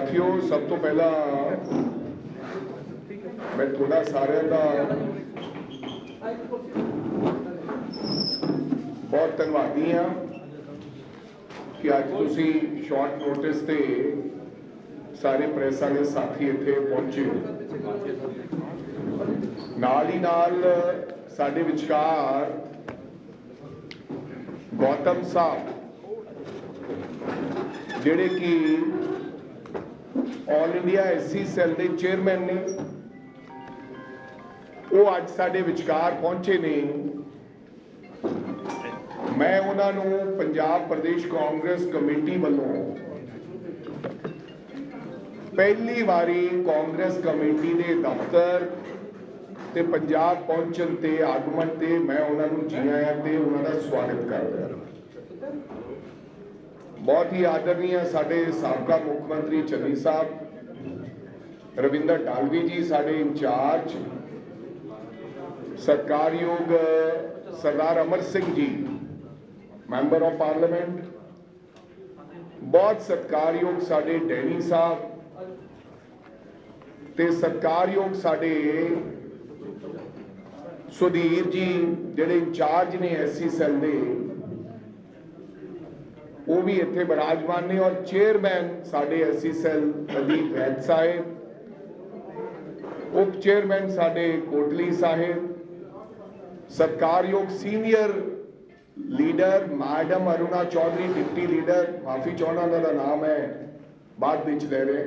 साथियों, सब तो पहला मैं थोड़ा सारे का बहुत धन्यवादी हाँ कि अज तुसी शॉर्ट नोटिस ते सारे प्रेस वाले साथी इत्थे पहुंचे हो। नाल ही नाल साडे विचकार गौतम साहब जिहड़े कि ऑल इंडिया एससी सैल के चेयरमैन ने, वो अज साडे विचकार पहुंचे ने। मैं उन्होंने पंजाब प्रदेश कांग्रेस कमेटी वालों पहली बारी कांग्रेस कमेटी के दफ्तर ते पंजाब पहुंचन ते आगमन ते मैं उन्होंने जी आया ते उन्होंने स्वागत करता। बहुत ही आदरणीय साडे साबका मुख्यमंत्री चन्नी साहब, रविंदर डालवी जी साडे इंचार्ज, सत्कारयोग Sardar Amar Singh ji member of parliament, बहुत सत्कारयोग साडे डैनी साहब ते सत्कारयोग साडे सुधीर जी जिहड़े इंचार्ज ने एससी सैल दे, वो भी इत्थे विराजमान ने। और चेयरमैन साडे एससी सैल अदीप वैद साहिब, उप चेयरमैन साडे कोटली साहिब, सत्कारयोग senior leader madam Aruna Chaudhary deputy leader, माफी चाहना उन्होंने नाम है बाद विच ले रहे,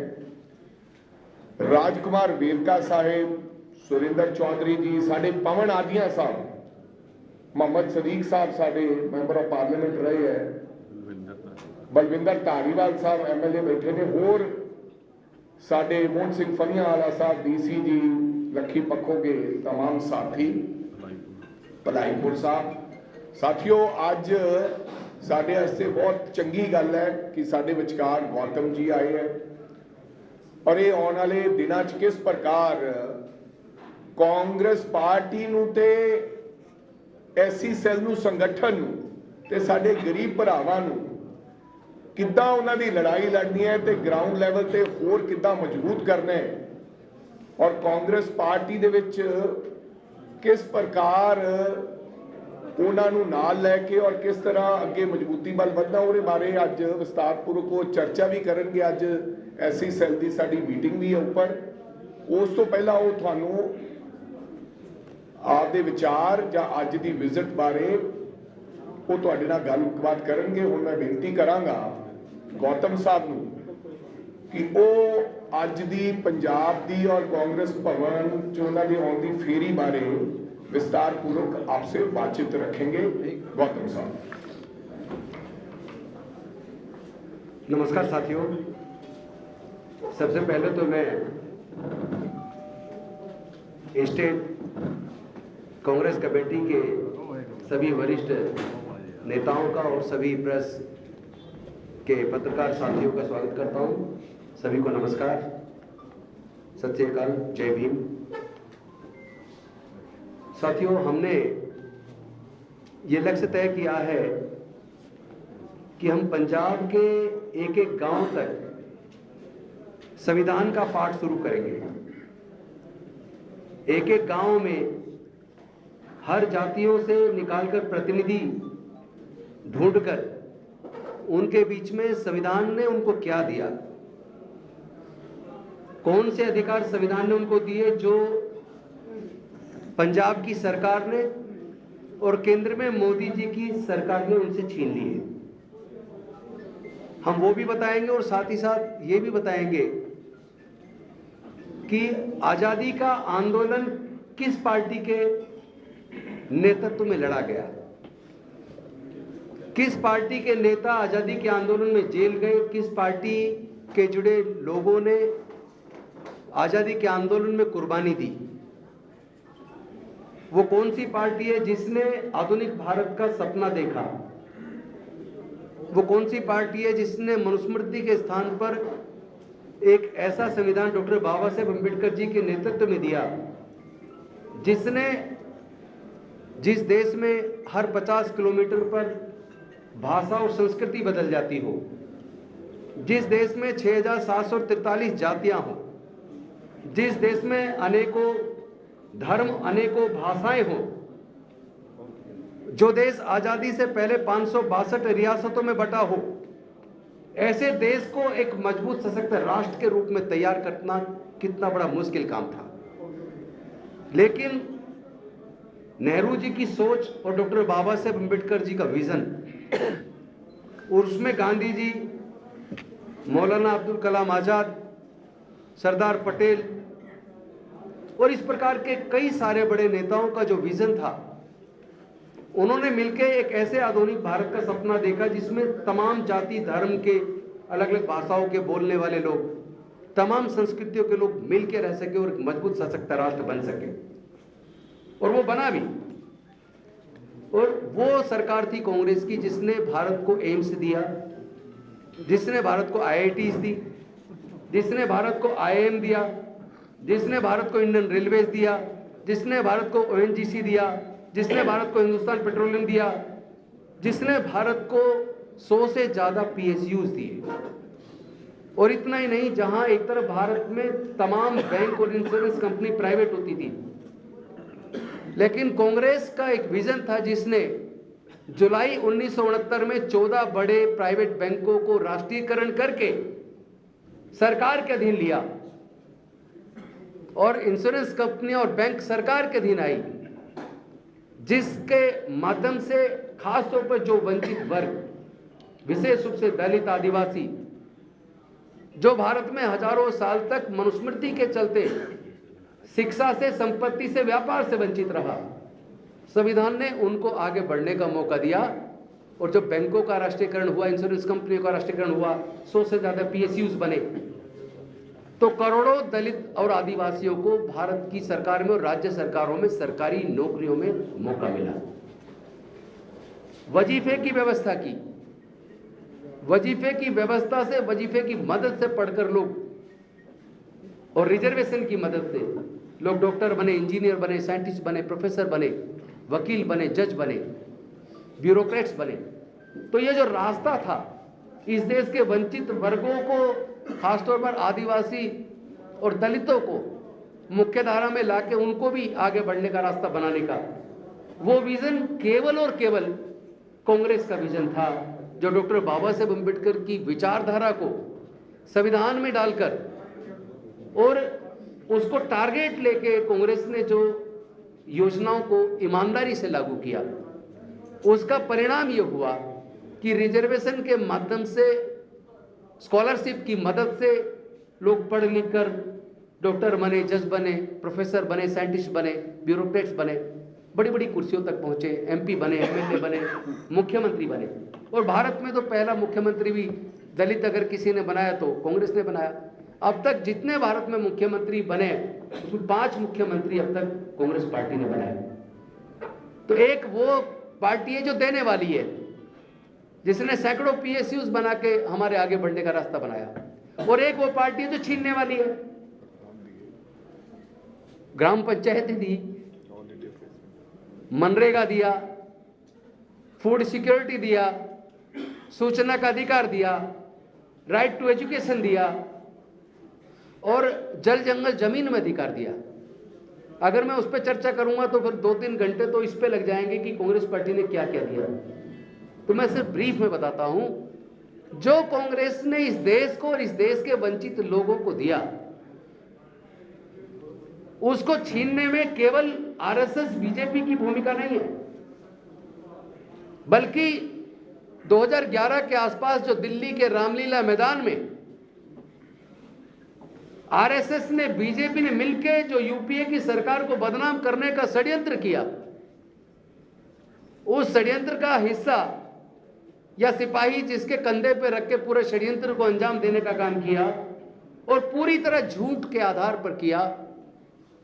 राजकुमार वेरका साहिब, सुरिंदर चौधरी जी, साडे पवन आदिया साहब, मोहम्मद सदीक साहब साडे मैंबर ऑफ पार्लियामेंट रहे हैं, बलविंदर धारीवाल साहब MLA बैठे ने, होर साडे मोहन सिंह फलियावाला साहब DC जी, लखी पखोगे, तमाम साथी, भलाईपुर साहब। साथियों, अज साडे वास्ते बहुत चंगी गल है कि साडे विचकार गौतम जी आए हैं और ये आने वाले दिनों च किस प्रकार कांग्रेस पार्टी नूं ते एससी सैल नूं संगठन नूं ते साडे गरीब भरावां नूं किद्दां उन्हां दी लड़ाई लड़नी है ते ग्राउंड लैवल ते होर किद्दां मजबूत करना है और कांग्रेस पार्टी दे विच किस प्रकार उन्होंने नाल लैके और किस तरह अगे मजबूती वाल वधना, उहदे बारे अज विस्तारपूर्वक वो चर्चा भी करनगे। अज एससी सैल की साडी मीटिंग भी है ऊपर। उस तो पहला वो तुहानूं आपदे विचार जां अज की विजिट बारे वो तुहाडे नाल गलबात करनगे। हुण मैं बेनती करांगा गौतम साहब नूं कि वो अज दी पंजाब दी और कांग्रेस भवन च उन्हां दे आउण दी फेरी बारे विस्तार पूर्वक आपसे बातचीत रखेंगे। गौतम साहब। नमस्कार साथियों, सबसे पहले तो मैं स्टेट कांग्रेस कमेटी के सभी वरिष्ठ नेताओं का और सभी प्रेस के पत्रकार साथियों का स्वागत करता हूं। सभी को नमस्कार, सत श्री अकाल, जय भीम। साथियों, हमने ये लक्ष्य तय किया है कि हम पंजाब के एक एक गांव तक संविधान का पाठ शुरू करेंगे। एक एक गांव में हर जातियों से निकालकर प्रतिनिधि ढूंढकर उनके बीच में संविधान ने उनको क्या दिया, कौन से अधिकार संविधान ने उनको दिए जो पंजाब की सरकार ने और केंद्र में मोदी जी की सरकार ने उनसे छीन लिए। हम वो भी बताएंगे और साथ ही साथ ये भी बताएंगे कि आजादी का आंदोलन किस पार्टी के नेतृत्व में लड़ा गया, किस पार्टी के नेता आजादी के आंदोलन में जेल गए, किस पार्टी के जुड़े लोगों ने आजादी के आंदोलन में कुर्बानी दी। वो कौन सी पार्टी है जिसने आधुनिक भारत का सपना देखा, वो कौन सी पार्टी है जिसने मनुस्मृति के स्थान पर एक ऐसा संविधान डॉक्टर बाबा साहेब अम्बेडकर जी के नेतृत्व में दिया जिसने जिस देश में हर 50 किलोमीटर पर भाषा और संस्कृति बदल जाती हो, जिस देश में 6,743 जातियां हों, जिस देश में अनेकों धर्म, अनेकों भाषाएं हों, जो देश आजादी से पहले 562 रियासतों में बटा हो, ऐसे देश को एक मजबूत सशक्त राष्ट्र के रूप में तैयार करना कितना बड़ा मुश्किल काम था। लेकिन नेहरू जी की सोच और डॉक्टर बाबा साहेब अम्बेडकर जी का विजन, और उसमें गांधी जी, मौलाना अब्दुल कलाम आजाद, सरदार पटेल और इस प्रकार के कई सारे बड़े नेताओं का जो विजन था, उन्होंने मिलकर एक ऐसे आधुनिक भारत का सपना देखा जिसमें तमाम जाति धर्म के, अलग अलग भाषाओं के बोलने वाले लोग, तमाम संस्कृतियों के लोग मिलकर रह सके और एक मजबूत सशक्त राष्ट्र बन सके, और वो बना भी। और वो सरकार थी कांग्रेस की जिसने भारत को एम्स दिया, जिसने भारत को IITs दी, जिसने भारत को IIM दिया, जिसने भारत को इंडियन रेलवेज दिया, जिसने भारत को ONGC दिया, जिसने भारत को हिंदुस्तान पेट्रोलियम दिया, जिसने भारत को 100 से ज्यादा PSUs दिए। और इतना ही नहीं, जहां एक तरफ भारत में तमाम बैंक और इंश्योरेंस कंपनी प्राइवेट होती थी, लेकिन कांग्रेस का एक विजन था जिसने जुलाई 1969 में 14 बड़े प्राइवेट बैंकों को राष्ट्रीयकरण करके सरकार के अधीन लिया, और इंश्योरेंस कंपनी और बैंक सरकार के अधीन आई, जिसके माध्यम से खास तौर पर जो वंचित वर्ग, विशेष रूप से दलित, आदिवासी, जो भारत में हजारों साल तक मनुस्मृति के चलते शिक्षा से, संपत्ति से, व्यापार से वंचित रहा, संविधान ने उनको आगे बढ़ने का मौका दिया। और जब बैंकों का राष्ट्रीयकरण हुआ, इंश्योरेंस कंपनियों का राष्ट्रीयकरण हुआ, 100 से ज्यादा PSUs बने, तो करोड़ों दलित और आदिवासियों को भारत की सरकार में और राज्य सरकारों में सरकारी नौकरियों में मौका मिला। वजीफे की व्यवस्था की, वजीफे की व्यवस्था से, वजीफे की मदद से पढ़कर लोग, और रिजर्वेशन की मदद से लोग डॉक्टर बने, इंजीनियर बने, साइंटिस्ट बने, प्रोफेसर बने, वकील बने, जज बने, ब्यूरोक्रेट्स बने। तो ये जो रास्ता था इस देश के वंचित वर्गों को, खासतौर पर आदिवासी और दलितों को मुख्य धारा में लाके उनको भी आगे बढ़ने का रास्ता बनाने का, वो विजन केवल और केवल कांग्रेस का विजन था, जो डॉक्टर बाबा साहेब अम्बेडकर की विचारधारा को संविधान में डालकर और उसको टारगेट लेके कांग्रेस ने जो योजनाओं को ईमानदारी से लागू किया, उसका परिणाम ये हुआ कि रिजर्वेशन के माध्यम से, स्कॉलरशिप की मदद से लोग पढ़ लिख कर डॉक्टर बने, जज बने, प्रोफेसर बने, साइंटिस्ट बने, ब्यूरोक्रेट्स बने, बड़ी बड़ी कुर्सियों तक पहुंचे, MP बने, MLA बने, मुख्यमंत्री बने। और भारत में तो पहला मुख्यमंत्री भी दलित अगर किसी ने बनाया तो कांग्रेस ने बनाया। अब तक जितने भारत में मुख्यमंत्री बने, उसमें 5 मुख्यमंत्री अब तक कांग्रेस पार्टी ने बनाए। तो एक वो पार्टी है जो देने वाली है, जिसने सैकड़ों PSUs बना के हमारे आगे बढ़ने का रास्ता बनाया, और एक वो पार्टी है जो छीनने वाली है। ग्राम पंचायतें दी, मनरेगा दिया, फूड सिक्योरिटी दिया, सूचना का अधिकार दिया, राइट टू एजुकेशन दिया, और जल जंगल जमीन में अधिकार दिया। अगर मैं उस पर चर्चा करूंगा तो फिर 2-3 घंटे तो इस पे लग जाएंगे कि कांग्रेस पार्टी ने क्या क्या दिया। तो मैं सिर्फ ब्रीफ में बताता हूं, जो कांग्रेस ने इस देश को और इस देश के वंचित लोगों को दिया, उसको छीनने में केवल RSS बीजेपी की भूमिका नहीं है, बल्कि 2011 के आसपास जो दिल्ली के रामलीला मैदान में RSS ने, बीजेपी ने मिलकर जो UPA की सरकार को बदनाम करने का षड्यंत्र किया, उस षड्यंत्र का हिस्सा या सिपाही जिसके कंधे पे रख के पूरे षड्यंत्र को अंजाम देने का काम किया, और पूरी तरह झूठ के आधार पर किया,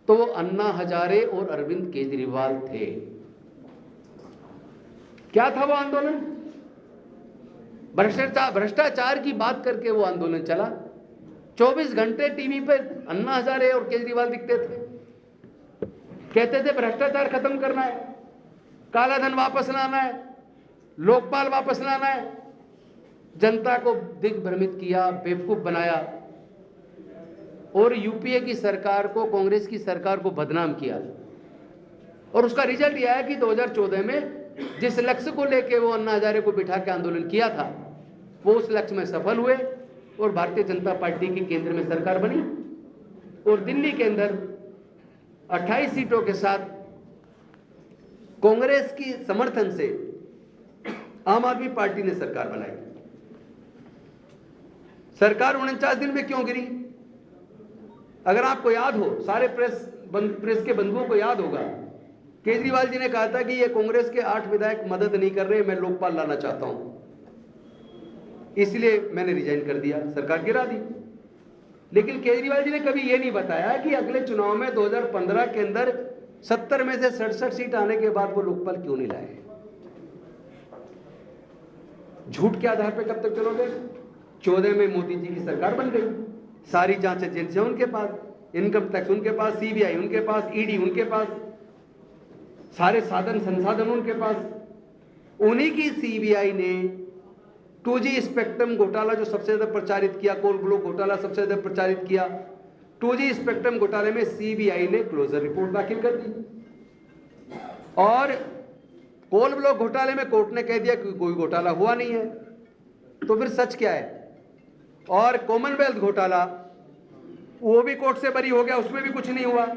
तो वो अन्ना हजारे और अरविंद केजरीवाल थे। क्या था वो आंदोलन? भ्रष्टाचार की बात करके वो आंदोलन चला। 24 घंटे टीवी पे अन्ना हजारे और केजरीवाल दिखते थे, कहते थे भ्रष्टाचार खत्म करना है, काला धन वापस लाना है, लोकपाल वापस लाना है, जनता को दिग्भ्रमित किया, बेवकूफ बनाया और यूपीए की सरकार को, कांग्रेस की सरकार को बदनाम किया। और उसका रिजल्ट यह है कि 2014 में जिस लक्ष्य को लेके वो अन्ना हजारे को बिठा के आंदोलन किया था, वो उस लक्ष्य में सफल हुए और भारतीय जनता पार्टी की केंद्र में सरकार बनी और दिल्ली के अंदर 28 सीटों के साथ कांग्रेस की समर्थन से आम आदमी पार्टी ने सरकार बनाई। सरकार 49 दिन में क्यों गिरी? अगर आपको याद हो, सारे प्रेस के बंधुओं को याद होगा, केजरीवाल जी ने कहा था कि ये कांग्रेस के 8 विधायक मदद नहीं कर रहे, मैं लोकपाल लाना चाहता हूं, इसलिए मैंने रिजाइन कर दिया, सरकार गिरा दी। लेकिन केजरीवाल जी ने कभी यह नहीं बताया कि अगले चुनाव में 2015 के अंदर 70 में से 67 सीट आने के बाद वो लोकपाल क्यों नहीं लाए। झूठ के आधार पर कब तक चलोगे? 14 में मोदी जी की सरकार बन गई, सारी जांच एजेंसियां उनके पास, इनकम टैक्स उनके पास, सीबीआई उनके पास, ईडी उनके पास, सारे साधन संसाधन उनके पास। उन्हीं की सीबीआई ने 2G स्पेक्ट्रम घोटाला जो सबसे ज्यादा प्रचारित किया, कोल ब्लॉक घोटाला सबसे ज्यादा प्रचारित किया, 2G स्पेक्ट्रम घोटाले में सीबीआई ने क्लोजर रिपोर्ट दाखिल कर दी और कोल ब्लॉक घोटाले में कोर्ट ने कह दिया कि कोई घोटाला हुआ नहीं है। तो फिर सच क्या है? और कॉमनवेल्थ घोटाला, वो भी कोर्ट से बरी हो गया, उसमें भी कुछ नहीं हुआ।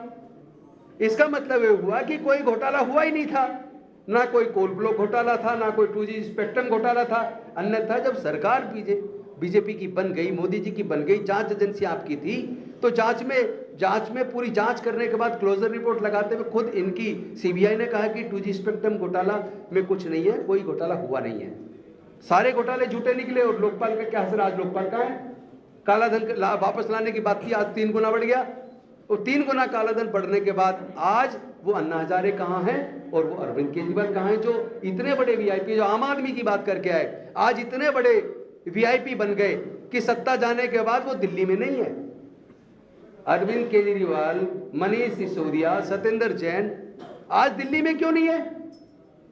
इसका मतलब यह हुआ कि कोई घोटाला हुआ ही नहीं था, ना कोई कोल ब्लॉक घोटाला था, ना कोई 2G स्पेक्ट्रम घोटाला था। अन्यथा जब सरकार बीजेपी की बन गई, मोदी जी की बन गई, जांच एजेंसी आपकी थी, तो जांच में पूरी जांच करने के बाद क्लोजर रिपोर्ट लगाते हुए खुद इनकी सीबीआई ने कहा कि 2G स्पेक्ट्रम घोटाला में कुछ नहीं है, कोई घोटाला हुआ नहीं है। सारे घोटाले झूठे निकले और लोकपाल का क्या असर? आज लोकपाल का है, काला धन वापस लाने की बात थी, आज 3 गुना बढ़ गया और 3 गुना काला धन बढ़ने के बाद आज वो अन्ना हजारे कहां हैं और वो अरविंद केजरीवाल कहां हैं, जो इतने बड़े वीआईपी, जो आम आदमी की बात करके आए, आज इतने बड़े वीआईपी बन गए कि सत्ता जाने के बाद वो दिल्ली में नहीं है। अरविंद केजरीवाल, मनीष सिसोदिया, सत्येंद्र जैन आज दिल्ली में क्यों नहीं है?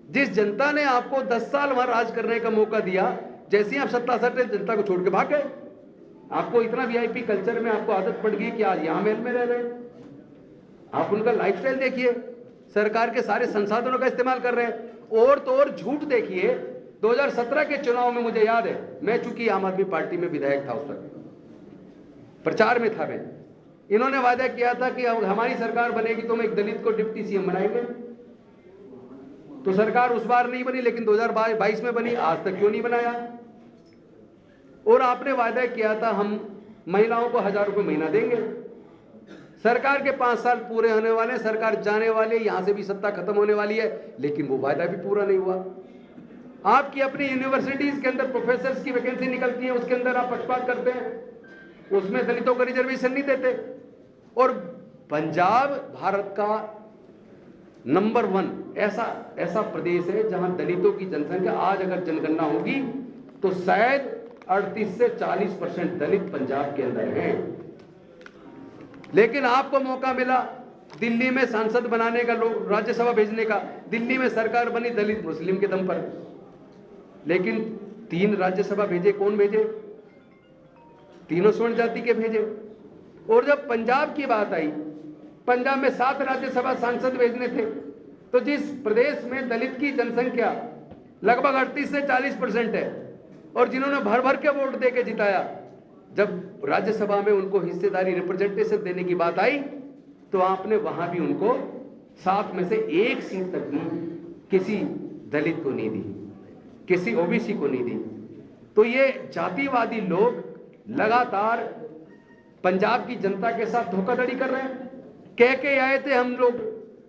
जिस जनता ने आपको 10 साल वहां राज करने का मौका दिया, जैसे ही आप सत्ता सटे जनता को छोड़ के भाग गए। आपको इतना वीआईपी कल्चर में आपको आदत पड़ गई कि आज यहां महल में रह रहे हैं। आप उनका लाइफस्टाइल देखिए, सरकार के सारे संसाधनों का इस्तेमाल कर रहे हैं। और तो और झूठ देखिए, 2017 के चुनाव में मुझे याद है, मैं चूंकि आम आदमी पार्टी में विधायक था, उस वक्त प्रचार में था मैं, इन्होंने वादा किया था कि अब हमारी सरकार बनेगी तो हम एक दलित को डिप्टी सीएम बनाएंगे। तो सरकार उस बार नहीं बनी, लेकिन 2022 में बनी, आज तक क्यों नहीं बनाया? और आपने वादा किया था हम महिलाओं को 1000 रुपये महीना देंगे। सरकार के 5 साल पूरे होने वाले, सरकार जाने वाले, यहां से भी सत्ता खत्म होने वाली है, लेकिन वो वादा भी पूरा नहीं हुआ। आपकी अपनी यूनिवर्सिटीज के अंदर प्रोफेसर्स की वैकेंसी निकलती है, उसके अंदर आप पक्षपात करते हैं, उसमें दलितों को रिजर्वेशन नहीं देते। और पंजाब भारत का नंबर 1 ऐसा प्रदेश है जहां दलितों की जनसंख्या, आज अगर जनगणना होगी तो शायद 38 से 40% दलित पंजाब के अंदर हैं। लेकिन आपको मौका मिला दिल्ली में सांसद बनाने का, लोग राज्यसभा भेजने का, दिल्ली में सरकार बनी दलित मुस्लिम के दम पर, लेकिन 3 राज्यसभा भेजे। कौन भेजे? तीनों स्वर्ण जाति के भेजे। और जब पंजाब की बात आई, पंजाब में 7 राज्यसभा सांसद भेजने थे, तो जिस प्रदेश में दलित की जनसंख्या लगभग 38 से 40% है और जिन्होंने भर भर के वोट देके जिताया, जब राज्यसभा में उनको हिस्सेदारी, रिप्रेजेंटेशन देने की बात आई, तो आपने वहां भी उनको 7 में से 1 सीट तक भी किसी दलित को नहीं दी, किसी ओबीसी को नहीं दी। तो ये जातिवादी लोग लगातार पंजाब की जनता के साथ धोखाधड़ी कर रहे हैं। कह के आए थे हम लोग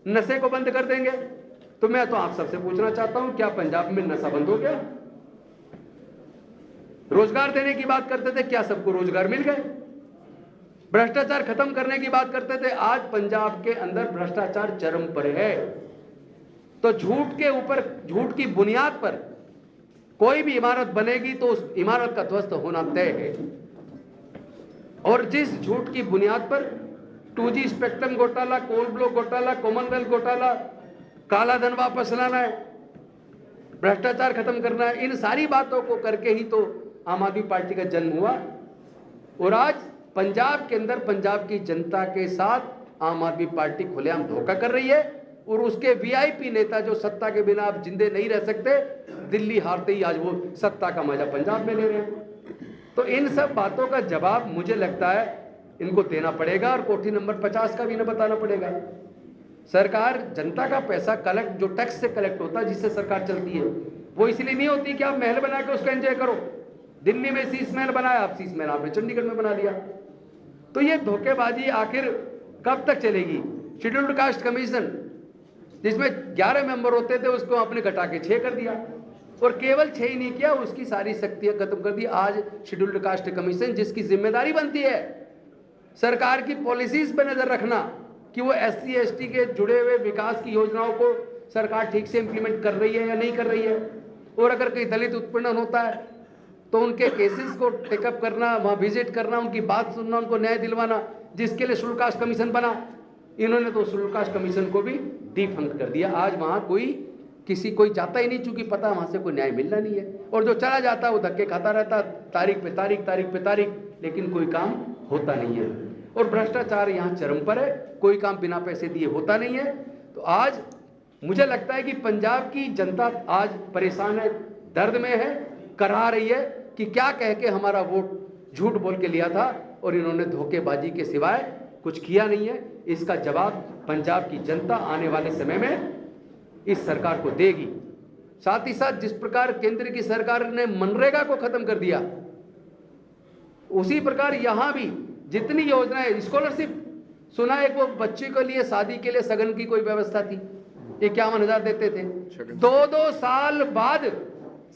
नशे को बंद कर देंगे, तो मैं तो आप सबसे पूछना चाहता हूं, क्या पंजाब में नशा बंद हो गया? रोजगार देने की बात करते थे, क्या सबको रोजगार मिल गए? भ्रष्टाचार खत्म करने की बात करते थे, आज पंजाब के अंदर भ्रष्टाचार चरम पर है। तो झूठ के ऊपर, झूठ की बुनियाद पर कोई भी इमारत बनेगी तो उस इमारत का ध्वस्त होना तय है। और जिस झूठ की बुनियाद पर 2G स्पेक्ट्रम घोटाला, कोल ब्लॉक घोटाला, कॉमनवेल्थ घोटाला, काला धन वापस लाना है, भ्रष्टाचार खत्म करना है, इन सारी बातों को करके ही तो आम आदमी पार्टी का जन्म हुआ, और आज पंजाब के अंदर पंजाब की जनता के साथ आम आदमी पार्टी खुलेआम धोखा कर रही है, और उसके वीआईपी नेता जो सत्ता के बिना आप जिंदे नहीं रह सकते, दिल्ली हारते ही आज वो सत्ता का मजा पंजाब में ले रहे हैं। तो इन सब बातों का जवाब मुझे लगता है इनको देना पड़ेगा, और कोठी नंबर 50 का भी इन्हें बताना पड़ेगा। सरकार जनता का पैसा कलेक्ट, जो टैक्स से कलेक्ट होता है, जिससे सरकार चलती है, वो इसलिए नहीं होती कि आप महल बना के उसको एंजॉय करो। दिल्ली में शीश महल बनाया, आप शीश महल आपने चंडीगढ़ में बना लिया। तो ये धोखेबाजी आखिर कब तक चलेगी? शेड्यूल्ड कास्ट कमीशन जिसमें 11 मेंबर होते थे, उसको आपने घटा के 6 कर दिया, और केवल 6 ही नहीं किया, उसकी सारी शक्तियां खत्म कर दी। आज शेड्यूल्ड कास्ट कमीशन जिसकी जिम्मेदारी बनती है सरकार की पॉलिसीज पर नजर रखना कि वो SC ST के जुड़े हुए विकास की योजनाओं को सरकार ठीक से इंप्लीमेंट कर रही है या नहीं कर रही है, और अगर कोई दलित उत्पीड़न होता है तो उनके केसेस को टेकअप करना, वहाँ विजिट करना, उनकी बात सुनना, उनको न्याय दिलवाना, जिसके लिए शेड्यूल्ड कास्ट कमीशन बना। इन्होंने तो शेड्यूल्ड कास्ट कमीशन को भी डिफंक्ट कर दिया। आज वहाँ कोई जाता ही नहीं, चूंकि पता वहाँ से कोई न्याय मिलना नहीं है, और जो चला जाता है वो धक्के खाता रहता, तारीख पे तारीख, लेकिन कोई काम होता नहीं है। और भ्रष्टाचार यहाँ चरम पर है, कोई काम बिना पैसे दिए होता नहीं है। तो आज मुझे लगता है कि पंजाब की जनता आज परेशान है, दर्द में है, करा रही है कि क्या कह के हमारा वोट झूठ बोल के लिया था, और इन्होंने धोखेबाजी के सिवाय कुछ किया नहीं है। इसका जवाब पंजाब की जनता आने वाले समय में इस सरकार को देगी। साथ ही साथ जिस प्रकार केंद्र की सरकार ने मनरेगा को खत्म कर दिया, उसी प्रकार यहां भी जितनी योजनाएं, स्कॉलरशिप सुना है, वो बच्चे के लिए शादी के लिए सगन की कोई व्यवस्था थी, 51,000 देते थे, 2-2 साल बाद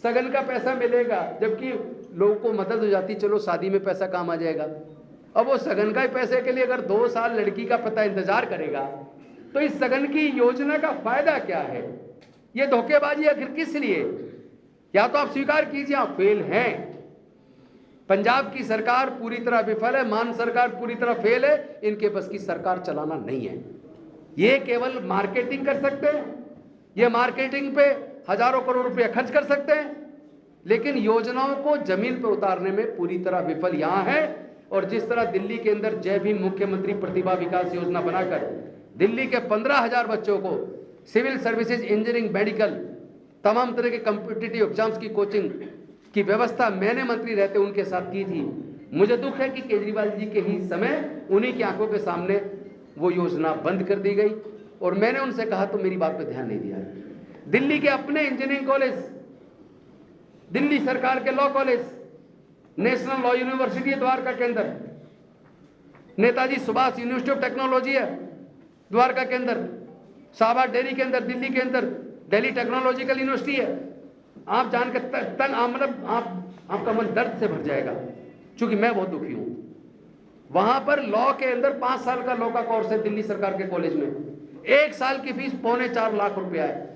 सगन का पैसा मिलेगा, जबकि लोगों को मदद हो जाती, चलो शादी में पैसा काम आ जाएगा। अब वो सगन का पैसे के लिए अगर 2 साल लड़की का पता इंतजार करेगा, तो इस सगन की योजना का फायदा क्या है? ये धोखेबाजी आखिर किस लिए? या तो आप स्वीकार कीजिए आप फेल हैं, पंजाब की सरकार पूरी तरह विफल है, मान सरकार पूरी तरह फेल है, इनके बस की सरकार चलाना नहीं है। ये केवल मार्केटिंग कर सकते हैं, ये मार्केटिंग पे हजारों करोड़ रुपए खर्च कर सकते हैं, लेकिन योजनाओं को जमीन पर उतारने में पूरी तरह विफल यहां है। और जिस तरह दिल्ली के अंदर जय भीम मुख्यमंत्री प्रतिभा विकास योजना बनाकर दिल्ली के 15,000 बच्चों को सिविल सर्विसेज, इंजीनियरिंग, मेडिकल, तमाम तरह के कॉम्पिटिटिव एग्जाम्स की कोचिंग की व्यवस्था मैंने मंत्री रहते उनके साथ की थी। मुझे दुख है कि केजरीवाल जी के ही समय उन्हीं की आंखों के सामने वो योजना बंद कर दी गई, और मैंने उनसे कहा तो मेरी बात पे ध्यान नहीं दिया। दिल्ली के अपने इंजीनियरिंग कॉलेज, दिल्ली सरकार के law college, national law university है द्वारका के अंदर, Netaji Subhash university of technology है द्वारका के अंदर, साबा डेरी के अंदर, दिल्ली के अंदर दिल्ली टेक्नोलॉजिकल यूनिवर्सिटी है। आप जानकर मतलब आपका मन दर्द से भर जाएगा, क्योंकि मैं बहुत दुखी हूं। वहां पर लॉ के अंदर 5 साल का लॉ का कोर्स है दिल्ली सरकार के कॉलेज में, 1 साल की फीस 4.25 लाख रुपया है।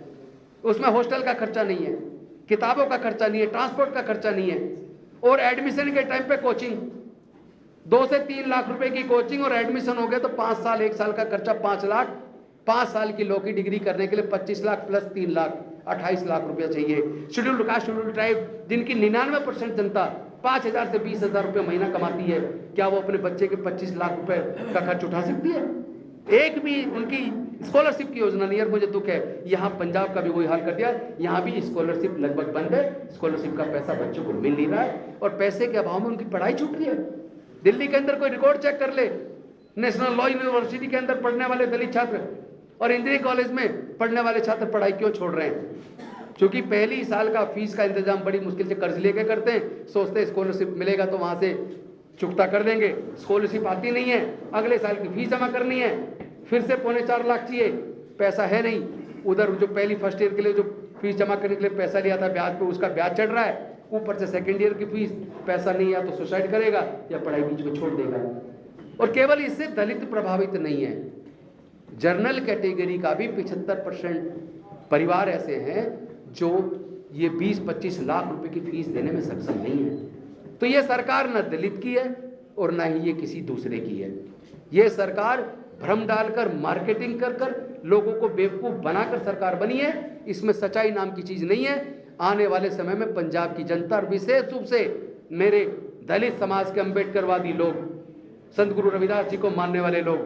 उसमें हॉस्टल का खर्चा नहीं है, किताबों का खर्चा नहीं है, ट्रांसपोर्ट का खर्चा नहीं है, और एडमिशन के टाइम पे कोचिंग 2 से 3 लाख रुपए की कोचिंग, और एडमिशन हो गए तो 5 साल, 1 साल का खर्चा 5 लाख, 5 साल की लॉ की डिग्री करने के लिए 25 लाख प्लस 3 लाख 28 लाख रुपया चाहिए। शेड्यूल्ड कास्ट, शेड्यूल्ड ट्राइब जिनकी 99% जनता 5,000 से 20,000 रुपये महीना कमाती है, क्या वो अपने बच्चे के 25 लाख रुपए का खर्च उठा सकती है? एक भी उनकी स्कॉलरशिप की योजना नहीं है। मुझे दुख है, यहाँ पंजाब का भी वही हाल कर दिया, यहाँ भी स्कॉलरशिप लगभग बंद है, स्कॉलरशिप का पैसा बच्चों को मिल नहीं रहा है, और पैसे के अभाव में उनकी पढ़ाई छूट रही है। दिल्ली के अंदर कोई रिकॉर्ड चेक कर ले, नेशनल लॉ यूनिवर्सिटी के अंदर पढ़ने वाले दलित छात्र और इंजीनियरिंग कॉलेज में पढ़ने वाले छात्र पढ़ाई क्यों छोड़ रहे हैं? क्योंकि पहली साल का फीस का इंतजाम बड़ी मुश्किल से कर्ज लेके करते हैं, सोचते हैं स्कॉलरशिप मिलेगा तो वहां से चुकता कर देंगे, स्कॉलरशिप आती नहीं है, अगले साल की फीस जमा करनी है, फिर से 4.25 लाख चाहिए, पैसा है नहीं। उधर जो पहली फर्स्ट ईयर के लिए जो फीस जमा करने के लिए पैसा लिया था ब्याज पे, उसका ब्याज चढ़ रहा है, ऊपर से सेकेंड ईयर की फीस, पैसा नहीं है तो सुसाइड करेगा या पढ़ाई बीच में छोड़ देगा। और केवल इससे दलित प्रभावित नहीं है, जनरल कैटेगरी का भी 75% परिवार ऐसे हैं जो ये 20-25 लाख रुपए की फीस देने में सक्षम नहीं है। तो ये सरकार न दलित की है और न ही ये किसी दूसरे की है। ये सरकार भ्रम डालकर, मार्केटिंग कर कर लोगों को बेवकूफ बनाकर सरकार बनी है। इसमें सच्चाई नाम की चीज नहीं है। आने वाले समय में पंजाब की जनता और विशेष रूप से मेरे दलित समाज के अम्बेडकरवादी लोग, संत गुरु रविदास जी को मानने वाले लोग,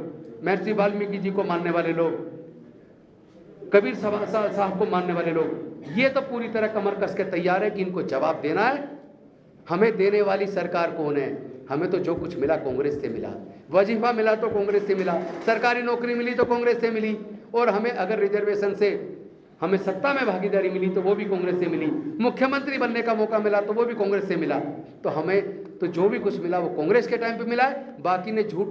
महर्षि वाल्मीकि जी को मानने वाले लोग, कबीर साहब को मानने वाले लोग, ये तो पूरी तरह कमर कस के तैयार है कि इनको जवाब देना है। हमें देने वाली सरकार कौन है? हमें तो जो कुछ मिला कांग्रेस से मिला, वजीफा मिला तो कांग्रेस से मिला, सरकारी नौकरी मिली तो कांग्रेस से मिली, और हमें अगर रिजर्वेशन से हमें सत्ता में भागीदारी मिली तो वो भी कांग्रेस से मिली, मुख्यमंत्री बनने का मौका मिला तो वो भी कांग्रेस से मिला। तो हमें तो जो भी कुछ मिला वो कांग्रेस के टाइम पे मिला है। बाकी ने झूठ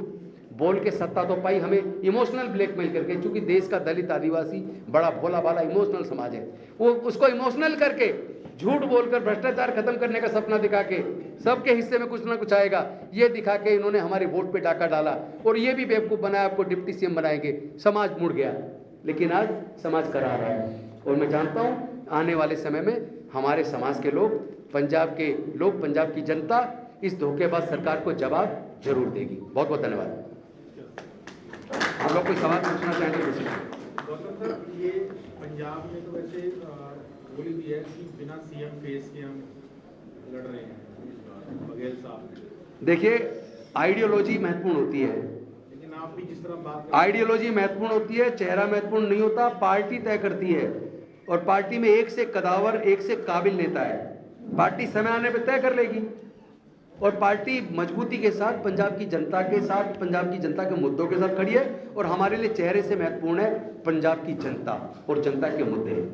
बोल के सत्ता तो पाई, हमें इमोशनल ब्लैकमेल करके, क्योंकि देश का दलित आदिवासी बड़ा भोला भाला इमोशनल समाज है, वो उसको इमोशनल करके झूठ बोलकर भ्रष्टाचार खत्म करने का सपना दिखा के सबके हिस्से में कुछ ना कुछ आएगा ये दिखा के इन्होंने हमारे वोट पे डाका डाला, और ये भी बेवकूफ़ बनाया आपको डिप्टी सीएम बनाएंगे। समाज मुड़ गया, लेकिन आज समाज करा रहा है, और मैं जानता हूँ आने वाले समय में हमारे समाज के लोग, पंजाब के लोग, पंजाब की जनता इस धोखेबाज सरकार को जवाब जरूर देगी। बहुत बहुत धन्यवाद। आप लोग कोई सवाल पूछना चाहें तो पूछिए। गौतम सर, ये पंजाब में तो वैसे बोली भी है कि बिना सीएम फेस के हम लड़ रहे हैं बघेल साहब। देखिए, आइडियोलॉजी महत्वपूर्ण होती है, लेकिन आप भी जिस तरह बात आइडियोलॉजी महत्वपूर्ण होती है, चेहरा महत्वपूर्ण नहीं होता। पार्टी तय करती है, और पार्टी में एक से कदावर, एक से काबिल नेता है। पार्टी समय आने पर तय कर लेगी, और पार्टी मजबूती के साथ पंजाब की जनता के साथ, पंजाब की जनता के मुद्दों के साथ खड़ी है, और हमारे लिए चेहरे से महत्वपूर्ण है पंजाब की जनता और जनता के मुद्दे हैं।